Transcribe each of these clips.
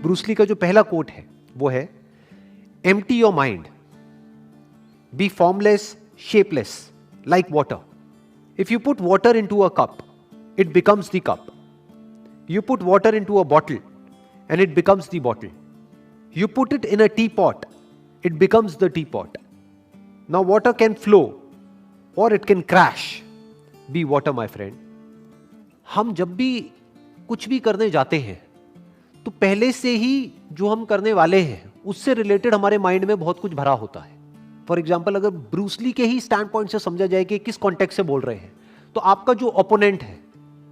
Bruce Lee का जो पहला कोट है वो है, empty your mind, B formless, shapeless, like water. If you put water into a cup, it becomes the cup. You put water into a bottle and it becomes the bottle. You put it in a T pot, it becomes the teapot. Now water can flow or it can crash. Be water, my friend. हम जब भी कुछ भी करने जाते हैं तो पहले से ही जो हम करने वाले हैं उससे रिलेटेड हमारे माइंड में बहुत कुछ भरा होता है. फॉर एग्जाम्पल, अगर ब्रूस ली के ही स्टैंड पॉइंट से समझा जाए कि किस कॉन्टेक्स्ट से बोल रहे हैं, तो आपका जो ओपोनेंट है,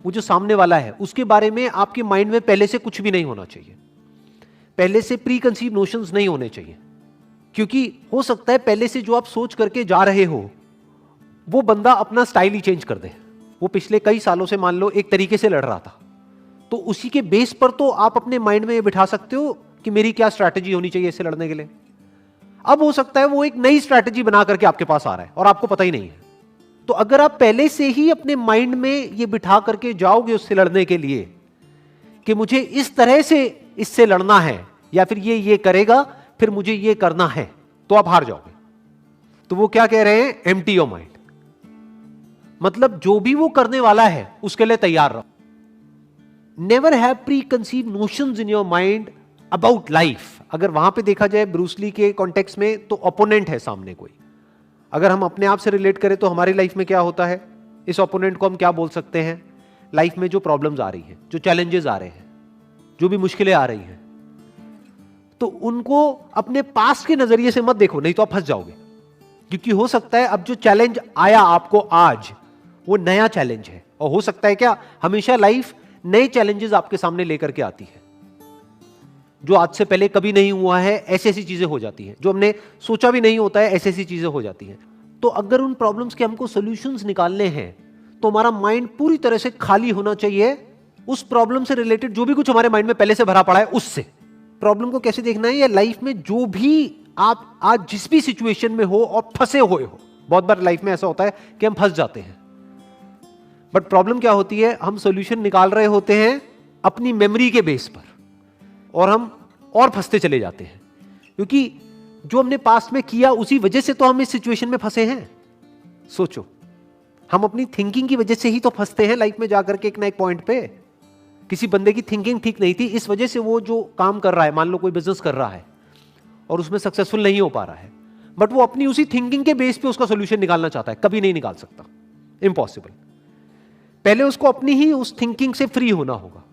वो जो सामने वाला है, उसके बारे में आपके माइंड में पहले से कुछ भी नहीं होना चाहिए. पहले से प्री कंसीव नोशंस नहीं होने चाहिए, क्योंकि हो सकता है पहले से जो आप सोच करके जा रहे हो वो बंदा अपना स्टाइल ही चेंज कर दे. वो पिछले कई सालों से मान लो एक तरीके से लड़ रहा था, तो उसी के बेस पर तो आप अपने माइंड में ये बिठा सकते हो कि मेरी क्या स्ट्रैटेजी होनी चाहिए इससे लड़ने के लिए. अब हो सकता है वो एक नई स्ट्रैटेजी बना करके आपके पास आ रहा है और आपको पता ही नहीं है. तो अगर आप पहले से ही अपने माइंड में ये बिठा करके जाओगे उससे लड़ने के लिए कि मुझे इस तरह से इससे लड़ना है, या फिर ये करेगा फिर मुझे ये करना है, तो आप हार जाओगे. तो वो क्या कह रहे हैं, एम्प्टी योर माइंड. मतलब जो भी वो करने वाला है उसके लिए तैयार रहो. Never have pre conceive notions in your mind about life. अगर वहां पे देखा जाए ब्रूस ली के कॉन्टेक्स्ट में, तो ओपोनेंट है सामने कोई. अगर हम अपने आप से रिलेट करें तो हमारी लाइफ में क्या होता है, इस ओपोनेंट को हम क्या बोल सकते हैं, लाइफ में जो प्रॉब्लम्स आ रही हैं, जो चैलेंजेस आ रहे हैं, जो भी मुश्किलें आ रही हैं, तो उनको अपने पास्ट के नजरिए से मत देखो, नहीं तो आप फंस जाओगे. क्योंकि हो सकता है अब जो चैलेंज आया आपको आज, वो नया चैलेंज है. और हो सकता है क्या, हमेशा लाइफ नए चैलेंजेस आपके सामने लेकर के आती है, जो आज से पहले कभी नहीं हुआ है. ऐसी ऐसी चीजें हो जाती हैं जो हमने सोचा भी नहीं होता है, ऐसी ऐसी चीजें हो जाती हैं. तो अगर उन प्रॉब्लम्स के हमको सॉल्यूशंस निकालने हैं तो हमारा माइंड पूरी तरह से खाली होना चाहिए उस प्रॉब्लम से रिलेटेड जो भी कुछ हमारे माइंड में पहले से भरा पड़ा है उससे. प्रॉब्लम को कैसे देखना है, या लाइफ में जो भी आप आज जिस भी सिचुएशन में हो और फंसे हुए हो. बहुत बार लाइफ में ऐसा होता है कि हम फंस जाते हैं, बट प्रॉब्लम क्या होती है, हम सॉल्यूशन निकाल रहे होते हैं अपनी मेमोरी के बेस पर, और हम और फंसते चले जाते हैं. क्योंकि जो हमने पास्ट में किया उसी वजह से तो हम इस सिचुएशन में फंसे हैं. सोचो, हम अपनी थिंकिंग की वजह से ही तो फंसते हैं लाइफ में जाकर के एक ना एक पॉइंट पे. किसी बंदे की थिंकिंग ठीक नहीं थी, इस वजह से वो जो काम कर रहा है, मान लो कोई बिजनेस कर रहा है और उसमें सक्सेसफुल नहीं हो पा रहा है, बट वो अपनी उसी थिंकिंग के बेस पे उसका सॉल्यूशन निकालना चाहता है, कभी नहीं निकाल सकता, इम्पॉसिबल. पहले उसको अपनी ही उस थिंकिंग से फ्री होना होगा,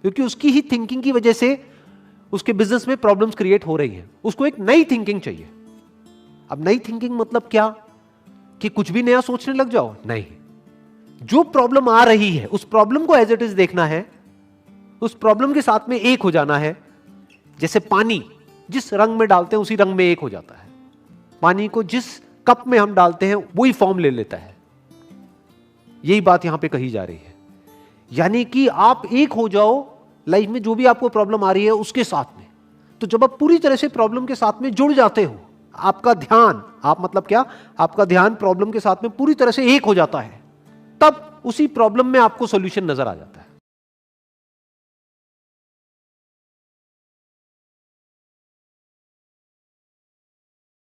क्योंकि उसकी ही थिंकिंग की वजह से उसके बिजनेस में प्रॉब्लम्स क्रिएट हो रही हैं. उसको एक नई थिंकिंग चाहिए. अब नई थिंकिंग मतलब क्या, कि कुछ भी नया सोचने लग जाओ, नहीं. जो प्रॉब्लम आ रही है उस प्रॉब्लम को एज इट इज देखना है, उस प्रॉब्लम के साथ में एक हो जाना है. जैसे पानी जिस रंग में डालते हैं उसी रंग में एक हो जाता है. पानी को जिस कप में हम डालते हैं वही फॉर्म ले लेता है. यही बात यहां पे कही जा रही है. यानी कि आप एक हो जाओ लाइफ में जो भी आपको प्रॉब्लम आ रही है उसके साथ में. तो जब आप पूरी तरह से प्रॉब्लम के साथ में जुड़ जाते हो, आपका ध्यान, आप मतलब क्या, आपका ध्यान प्रॉब्लम के साथ में पूरी तरह से एक हो जाता है, तब उसी प्रॉब्लम में आपको सॉल्यूशन नजर आ जाता है.